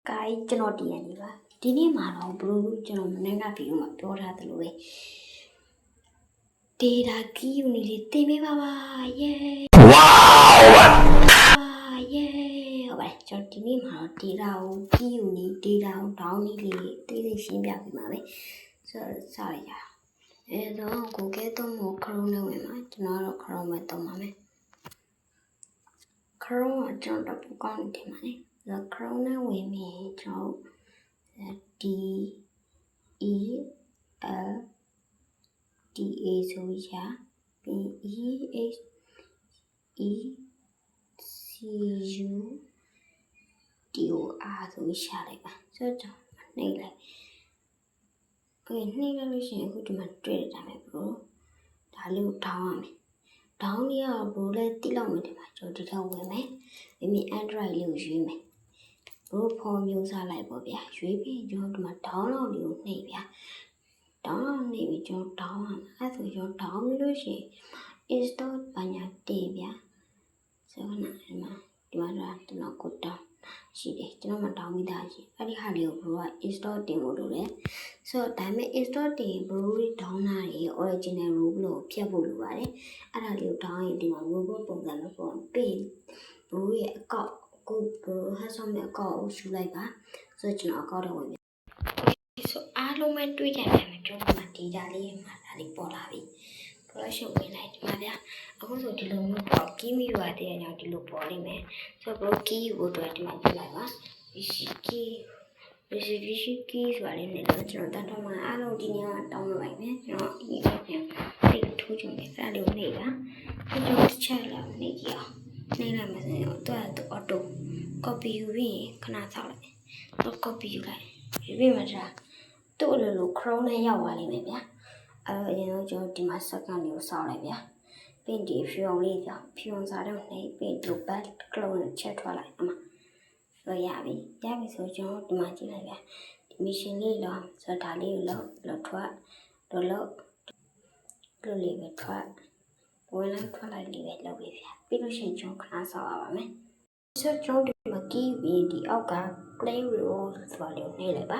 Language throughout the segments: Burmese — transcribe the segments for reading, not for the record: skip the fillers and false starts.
Sky ကျွန်တော်တည်ရနေပါဒီနေ့မှာတော့ဘလို့ကျွန်တော်မနေ့ကဗီဒီယိုမှာပြောထားသလိုပဲ data key ယူနေလေးတင်ပေးပါပါ yay wow yay ဟုတ်ပါကျွန်တော်ဒီနေ့မှာတော့ data ကို key ယူနေ data ကို down လေးသိရှင်းပြပေးပါမယ်ဆိုတော့စရရတော့ Google သုံးဖို့ Chrome နဲ့ဝင်မှာကျွန်တော်တော့ Chrome ပဲသုံးပါမယ် Chrome ကကျွန်တော်တော့ကောင်းနေတယ်မှာလေChrome နဲ့ဝင်ပြီးကျွန်တော်D E L D A ဆိုပြီးရှာပြီး E H E C U D O R ဆိုပြီးရှာလိုက်ပါဆိုတော့နှိပ်လိုက်နှိပ်လိုက်လို့ရှိရင်အခုဒီမှာတွေ့တယ်ဒါပဲဘရိုဒါလေးကိုထောင်းရမယ်ဒေါင်းလေးကဘရိုလည်းတိလောက်မယ်ဒီမှာကျွန်တော်ဒီထောက်ဝင်မယ်မိမိ Android လေးကိုရွေးမယ်ဘရိုဖုန်းမျိုးစားလိုက်ပေါ့ဗျာရွေးပြီးကျွန်တော်ဒီမှာ download လေးကိုနှိပ်ဗျာ download နှိပ်ပြီးကျွန်တော် down ရမှာအဲ့ဆိုကျွန်တော် down လို့ရှိရင် install ဘာညာတင်ဗျာဆိုတော့ဒီမှာကျွန်တော်ကို down ရှိတယ်ကျွန်တော်မှ down မိသားရှိအဲ့ဒီဟာလေးကိုဘရိုက install တင်ဖို့လိုတယ်ဆိုတော့ဒါပေမဲ့ install တင်ဘရိုတွေ down လာရင် original rule လို့ဖြတ်ဖို့လိုပါတယ်အဲ့ဒါလေးကို down ရင်ဒီမှာ robot ပုံစံမျိုးပေါ့ပေးဘရိုရဲ့အကောင့်ကိုဘရိုဟာဆောင်မဲ့အကောင့်ကိုယူလိုက်ပါဆိုတော့ကျွန်တော်အကောင့်တော့ဝင်ပြီဆိုအားလုံးပဲတွေးကြတယ်မှာကျွန်တော်မှ data လေးမှာဒါလေးပေါ်လာပြီပေါ်လို့ရှိရင်ဝင်လိုက်ဒီမှာဗျာအခုဆိုဒီလိုမျိုးပေါ့ key မိရတဲ့ညောင်ဒီလိုပေါ်လိမ့်မယ်ဆိုတော့ key ကိုတော့ဒီမှာပြလိုက်ပါ key reservation key ဆိုတာလေးနဲ့တော့ကျွန်တော်တတ်တော့မှအားလုံးဒီညောင်တောင်းလိုက်မယ်ကျွန်တော်ဒီပြန်အဲ့လိုထိုးကြည့်မယ်အဲ့လိုနေပါကျွန်တော်တစ်ချက်လောက်နေကြအောင်နေလိုက်မယ်ဆိုရင်တော့သူ auto copy ယူပြီးခဏဆောက်လိုက်တော့ copy ယူလိုက်ယူပြီးမှဒါသူ့လို Chrome နဲ့ရောက်သွားလိမ့်မယ်ဗျာအဲ့တော့အရင်ဆုံးကျွန်တော်ဒီမှာ second လေးကိုဆောက်လိုက်ဗျာပြီးဒီ film လေးကြောင့် film စားတော့နေပြီးဒီ back clone နဲ့ချက်ထွက်လိုက်အမဆိုရပြီဆိုကျွန်တော်ဒီမှာကြည့်လိုက်ဗျာဒီ mission လေးတော့ဆိုဒါလေးကိုလောက်ထွက်တော့လို့လေးပဲထွက်ဝင်လိုက်ထွက်လိုက်လေးပဲလောက်ပြီဗျာပြီးလို့ရှိရင်ကျွန်တော်ခဏဆောက်ရပါမယ်ဆိုကျွန်တော်ဒီမှာ key ပြီးဒီအောက်က play roll ဆိုတာလေးကိုနှိပ်လိုက်ပါ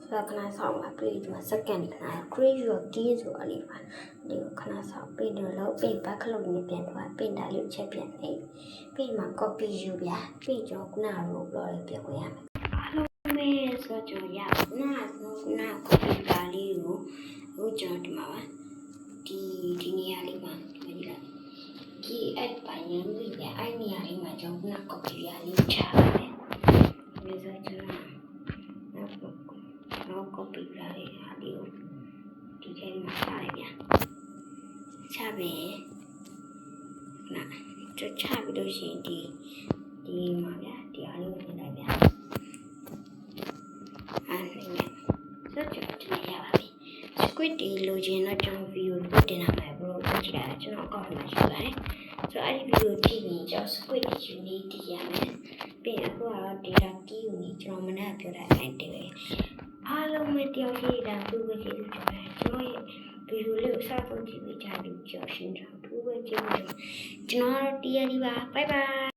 ဆိုတော့ခဏဆောက်ပါပြီးဒီမှာ second ခဏ create your key ဆိုတာလေးပါဒီကိုခဏဆောက်ပြီးတော့လောက်ပြီး back လုပ်နေပြန်သွားပြီးဒါလေးချက်ပြန်နေပြီးမှ copy ယူဗျာပြီးကျွန်တော်ခုန roll လို့ပြန်ဝင်ရမယ်အားလုံးပဲဆိုတော့ကျွန်တော်ရခုန copy ပါလေးကိုအခုကျွန်တော်ဒီမှာပါဒီနေရာလေးမှာဒီလိုက်ဒီအဲ့ပါရင်ဒီအဲ့နေရာလေးမှာကျွန်တော်က copy ရလေးချပါတယ်ဒီဆိုကျွန်တော် copy ရလေးဟာဒီကိုဒီထဲမှာထားလိုက်ဗျာချပြီးနာချပြီးလို့ရှိရင်ဒီမှာဗျာဒီအားလေးကိုပြင်လိုက်ဗျာအဲ့ဒီနဲ့ဆိုကျွန်တော်ရပါပြီ squid ဒီလိုချင်တော့ကျွန်တော် video ကိုတင်လာမယ်ဘရိုကြည့်ရတာကျွန်တော်အကောင့်မှာရှိပါတယ်ဆိုတော့အဲ့ဒီ video ကြည့်ရင်ကျွန်တော် squid ယူနေတည်ရမယ်ပြီးရင်အခုကတော့ data key ယူနေကျွန်တော်မနေ့ပြောတဲ့အတိုင်းတင်ပဲအားလုံးပဲတယောက်ရှိတာသူပဲကြည့်လို့ကျွန်တော်ရဲ့ video လေးကိုစသုံးကြည့်ပြီးကြားပြီးကြောက်ရှင်းကြအောင်သူပဲကြည့်လို့ကျွန်တော်တို့တရားဒီပါ bye bye